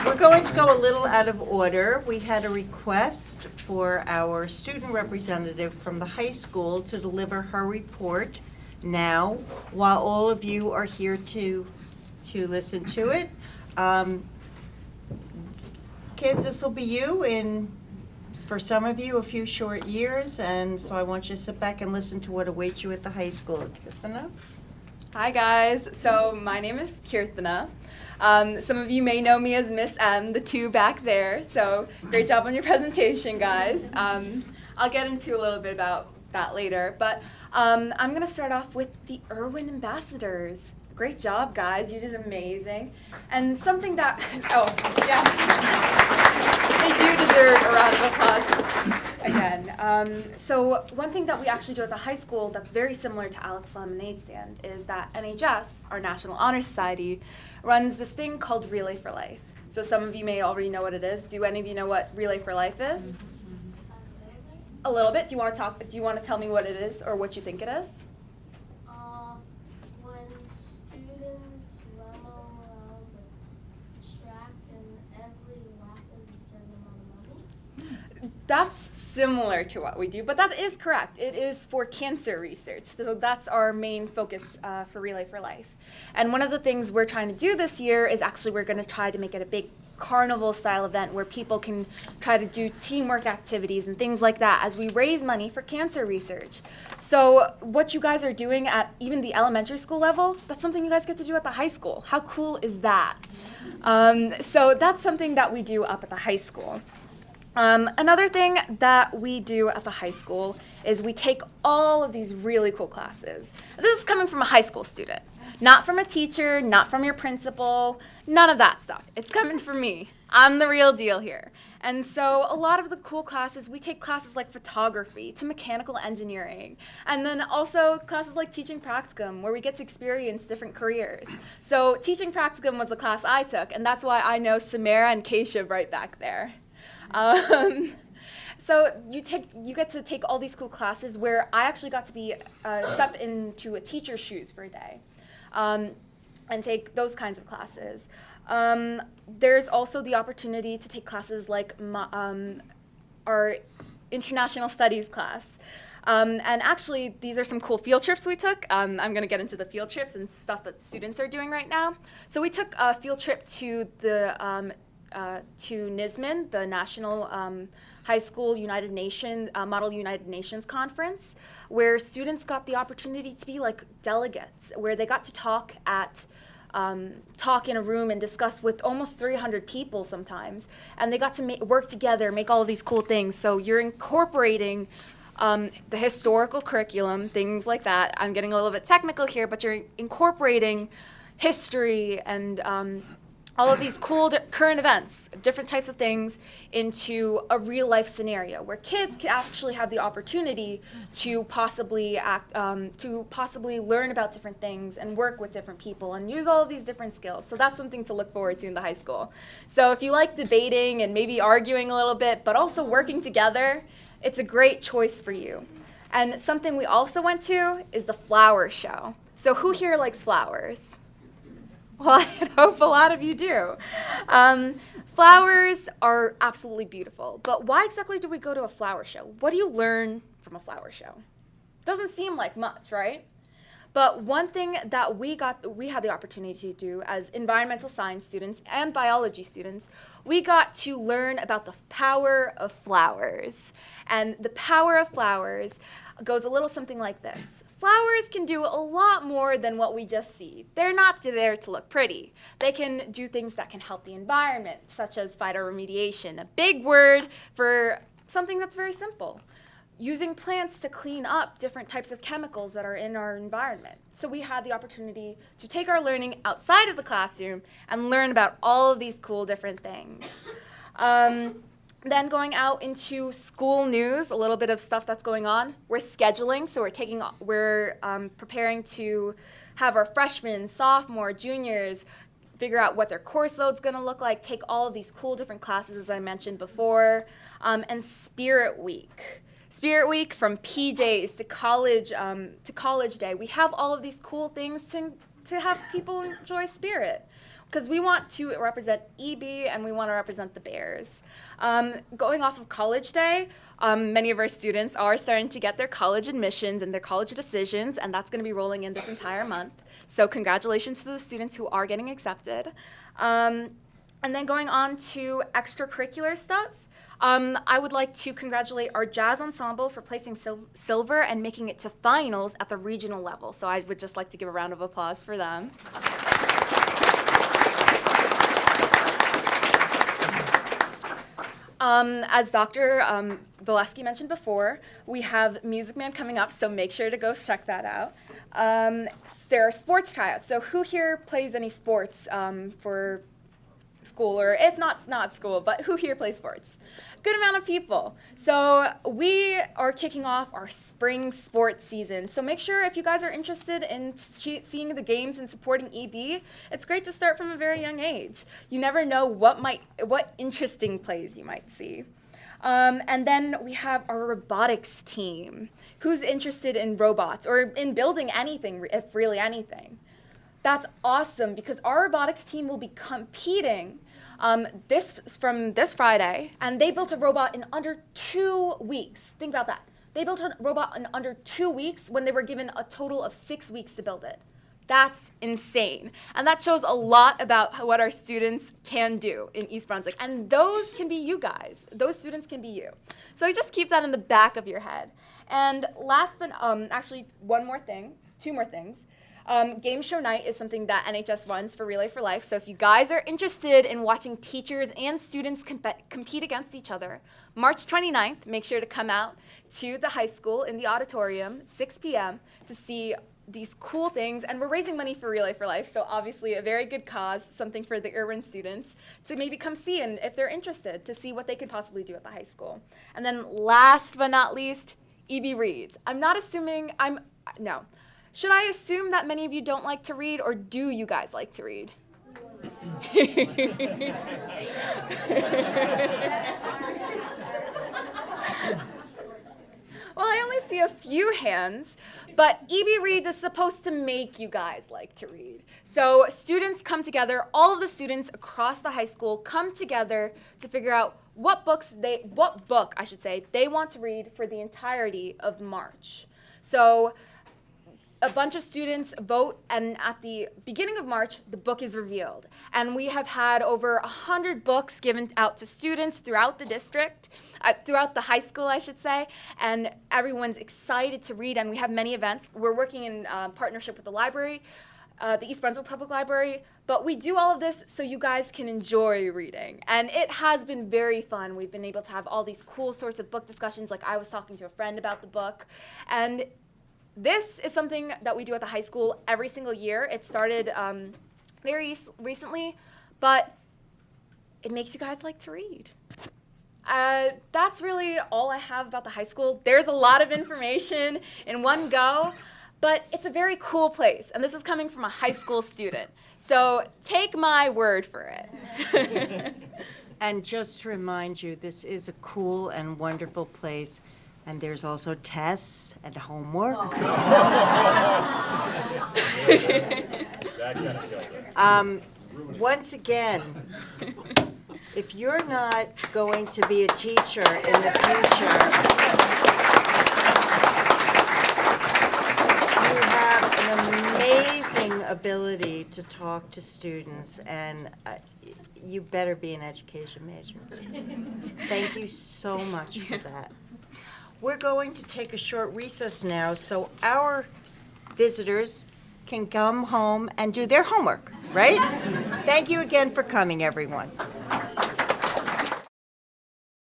We're going to go a little out of order. We had a request for our student representative from the high school to deliver her report now, while all of you are here to listen to it. Kids, this will be you in, for some of you, a few short years, and so I want you to sit back and listen to what awaits you at the high school. Kirthana? Hi guys, so my name is Kirthana. Some of you may know me as Miss M, the two back there, so great job on your presentation, guys. I'll get into a little bit about that later, but I'm going to start off with the Irwin Ambassadors. Great job, guys. You did amazing. And something that, oh, yes, they do deserve a round of applause again. So one thing that we actually do at the high school that's very similar to Alex Lemonade Stand is that NHS, our National Honor Society, runs this thing called Relay for Life. So some of you may already know what it is. Do any of you know what Relay for Life is? A little bit. Do you want to tell me what it is or what you think it is? When students run around the track and every lap is a certain amount of money? That's similar to what we do, but that is correct. It is for cancer research. So that's our main focus for Relay for Life. And one of the things we're trying to do this year is actually we're going to try to make it a big carnival style event where people can try to do teamwork activities and things like that as we raise money for cancer research. So what you guys are doing at even the elementary school level, that's something you guys get to do at the high school. How cool is that? So that's something that we do up at the high school. Another thing that we do at the high school is we take all of these really cool classes. This is coming from a high school student, not from a teacher, not from your principal, none of that stuff. It's coming from me. I'm the real deal here. And so a lot of the cool classes, we take classes like photography to mechanical engineering, and then also classes like teaching practicum, where we get to experience different careers. So teaching practicum was the class I took, and that's why I know Samara and Keshav right back there. So you get to take all these cool classes where I actually got to be step into a teacher's shoes for a day, and take those kinds of classes. There's also the opportunity to take classes like our international studies class. And actually, these are some cool field trips we took. I'm going to get into the field trips and stuff that students are doing right now. So we took a field trip to the to NISMN, the National High School United Nations Model United Nations Conference, where students got the opportunity to be like delegates, where they got to talk in a room and discuss with almost 300 people sometimes, and they got to work together, make all of these cool things. So you're incorporating the historical curriculum, things like that. I'm getting a little bit technical here, but you're incorporating history and all of these cool current events, different types of things, into a real life scenario where kids can actually have the opportunity to possibly learn about different things and work with different people and use all of these different skills. So that's something to look forward to in the high school. So if you like debating and maybe arguing a little bit, but also working together, it's a great choice for you. And something we also went to is the flower show. So who here likes flowers? Well, I hope a lot of you do. Flowers are absolutely beautiful, but why exactly do we go to a flower show? What do you learn from a flower show? Doesn't seem like much, right? But one thing that we had the opportunity to do as environmental science students and biology students, we got to learn about the power of flowers. And the power of flowers goes a little something like this. Flowers can do a lot more than what we just see. They're not there to look pretty. They can do things that can help the environment, such as phytoremediation, a big word for something that's very simple. Using plants to clean up different types of chemicals that are in our environment. So we had the opportunity to take our learning outside of the classroom and learn about all of these cool different things. Then going out into school news, a little bit of stuff that's going on. We're scheduling, so we're preparing to have our freshmen, sophomore, juniors figure out what their course load's going to look like, take all of these cool different classes, as I mentioned before, and Spirit Week. Spirit Week, from PJs to college day. We have all of these cool things to to have people enjoy Spirit. Because we want to represent EB and we want to represent the Bears. Going off of College Day, many of our students are starting to get their college admissions and their college decisions, and that's going to be rolling in this entire month. So congratulations to the students who are getting accepted. And then going on to extracurricular stuff, I would like to congratulate our jazz ensemble for placing silver and making it to finals at the regional level. So I would just like to give a round of applause for them. As Dr. Valesky mentioned before, we have Music Man coming up, so make sure to go check that out. There are sports tryouts. So who here plays any sports for school, or if not school, but who here plays sports? Good amount of people. So we are kicking off our spring sports season. So make sure if you guys are interested in seeing the games and supporting EB, it's great to start from a very young age. You never know what interesting plays you might see. And then we have our robotics team. Who's interested in robots or in building anything, if really anything? That's awesome, because our robotics team will be competing from this Friday, and they built a robot in under 2 weeks. Think about that. They built a robot in under 2 weeks when they were given a total of 6 weeks to build it. That's insane. And that shows a lot about what our students can do in East Brunswick. And those can be you guys. Those students can be you. So just keep that in the back of your head. And last but actually two more things. Game show night is something that NHS runs for Relay for Life. So if you guys are interested in watching teachers and students compete against each other, March 29th, make sure to come out to the high school in the auditorium, 6 p.m., to see these cool things. And we're raising money for Relay for Life, so obviously a very good cause, something for the Irwin students to maybe come see, and if they're interested, to see what they could possibly do at the high school. And then last but not least, EB Reads. No. Should I assume that many of you don't like to read, or do you guys like to read? Well, I only see a few hands, but EB Reads is supposed to make you guys like to read. So students come together, all of the students across the high school come together to figure out what book they want to read for the entirety of March. So a bunch of students vote, and at the beginning of March, the book is revealed. And we have had over 100 books given out to students throughout the district, throughout the high school, I should say, and everyone's excited to read, and we have many events. We're working in partnership with the library, the East Brunswick Public Library, but we do all of this so you guys can enjoy reading. And it has been very fun. We've been able to have all these cool sorts of book discussions, like I was talking to a friend about the book, and this is something that we do at the high school every single year. It started very recently, but it makes you guys like to read. That's really all I have about the high school. There's a lot of information in one go, but it's a very cool place, and this is coming from a high school student. So take my word for it. And just to remind you, this is a cool and wonderful place. And there's also tests and homework. Once again, if you're not going to be a teacher in the future, you have an amazing ability to talk to students, and you better be an education major. Thank you so much for that. We're going to take a short recess now so our visitors can come home and do their homework, right? Thank you again for coming, everyone.